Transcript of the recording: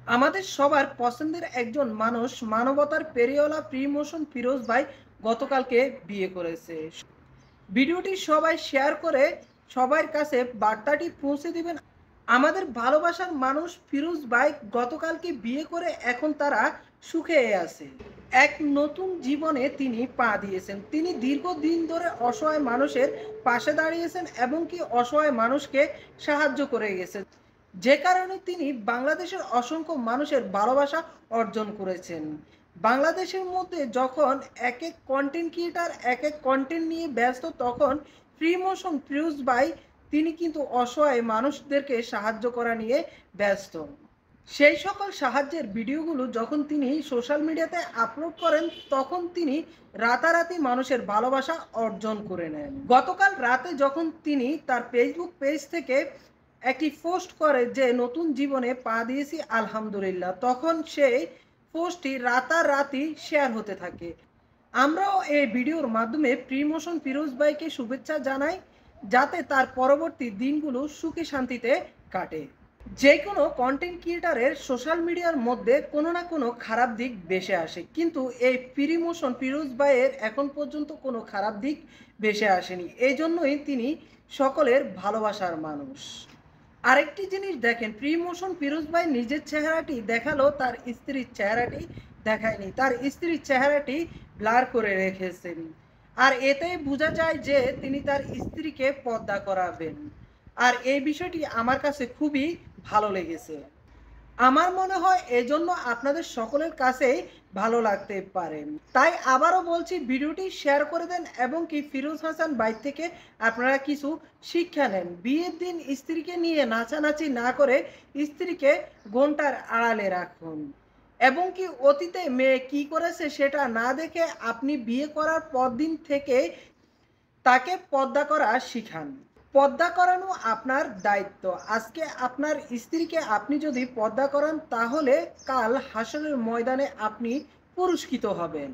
আমাদের সবার পছন্দের একজন মানুষ মানবতার পেরিওয়ালা প্রিমোশন ফিরোজ ভাই গতকালকে বিয়ে করেছে। ভিডিওটি সবাই শেয়ার করে সবার কাছে বার্তাটি পৌঁছে দিবেন। আমাদের ভালোবাসার মানুষ ফিরোজ ভাই গতকালকে বিয়ে করে এখন তারা সুখে আছে। এক নতুন জীবনে তিনি পা দিয়েছেন। তিনি দীর্ঘদিন ধরে অসহায় মানুষের পাশে দাঁড়িয়েছেন এবং কি অসহায় মানুষকে সাহায্য করে গেছেন, যে কারণে তিনি বাংলাদেশের অসংখ্য মানুষের ভালোবাসা অর্জন করেছেন। বাংলাদেশের মধ্যে যখন এক এক কন্টেন্ট ক্রিয়েটার এক এক কন্টেন্ট নিয়ে ব্যস্ত, তখন প্রিমোশন ফিরোজ ভাই তিনি কিন্তু অসহায় মানুষদেরকে সাহায্য করা নিয়ে ব্যস্ত। সেই সকল সাহায্যের ভিডিওগুলো যখন তিনি সোশ্যাল মিডিয়াতে আপলোড করেন, তখন তিনি রাতারাতি মানুষের ভালোবাসা অর্জন করে নেন। গতকাল রাতে যখন তিনি তার ফেসবুক পেজ থেকে একটি পোস্ট করে যে নতুন জীবনে পা দিয়েছি আলহামদুলিল্লাহ, তখন সেই পোস্টটি রাতারাতি শেয়ার হতে থাকে। আমরাও এই ভিডিওর মাধ্যমে প্রিমোশন ফিরোজ ভাইকে শুভেচ্ছা জানাই, যাতে তার পরবর্তী দিনগুলো সুখে শান্তিতে কাটে। যে কোনো কন্টেন্ট ক্রিয়েটারের সোশ্যাল মিডিয়ার মধ্যে কোনো না কোনো খারাপ দিক ভেসে আসে, কিন্তু এই প্রিমোশন ফিরোজ ভাইয়ের এখন পর্যন্ত কোনো খারাপ দিক ভেসে আসেনি। এই জন্যই তিনি সকলের ভালোবাসার মানুষ। আরেকটি জিনিস দেখেন, প্রিমোশন ফিরোজ ভাই নিজের চেহারাটি দেখালো, তার স্ত্রীর চেহারাটি দেখায়নি। তার স্ত্রীর চেহারাটি ব্লার করে রেখেছেন। আর এতেই বোঝা যায় যে তিনি তার স্ত্রীকে পর্দা করাবেন। আর এই বিষয়টি আমার কাছে খুবই ভালো লেগেছে। আমার মনে হয় এজন্য আপনাদের সকলের কাছেই ভালো লাগতে পারে। তাই আবারও বলছি, ভিডিওটি শেয়ার করে দেন এবং কি ফিরোজ হাসান ভাই থেকে আপনারা কিছু শিক্ষা নেন। বিয়ের দিন স্ত্রীকে নিয়ে নাচানাচি না করে স্ত্রীকে ঘোমটার আড়ালে রাখুন এবং কি অতীতে মেয়ে কি করেছে সেটা না দেখে আপনি বিয়ে করার পর দিন থেকে তাকে পর্দা করা শিখান। পর্দা করানো আপনার দায়িত্ব। আজকে আপনার স্ত্রীকে আপনি যদি পর্দা করান, তাহলে কাল হাসরের ময়দানে আপনি পুরস্কৃত হবেন।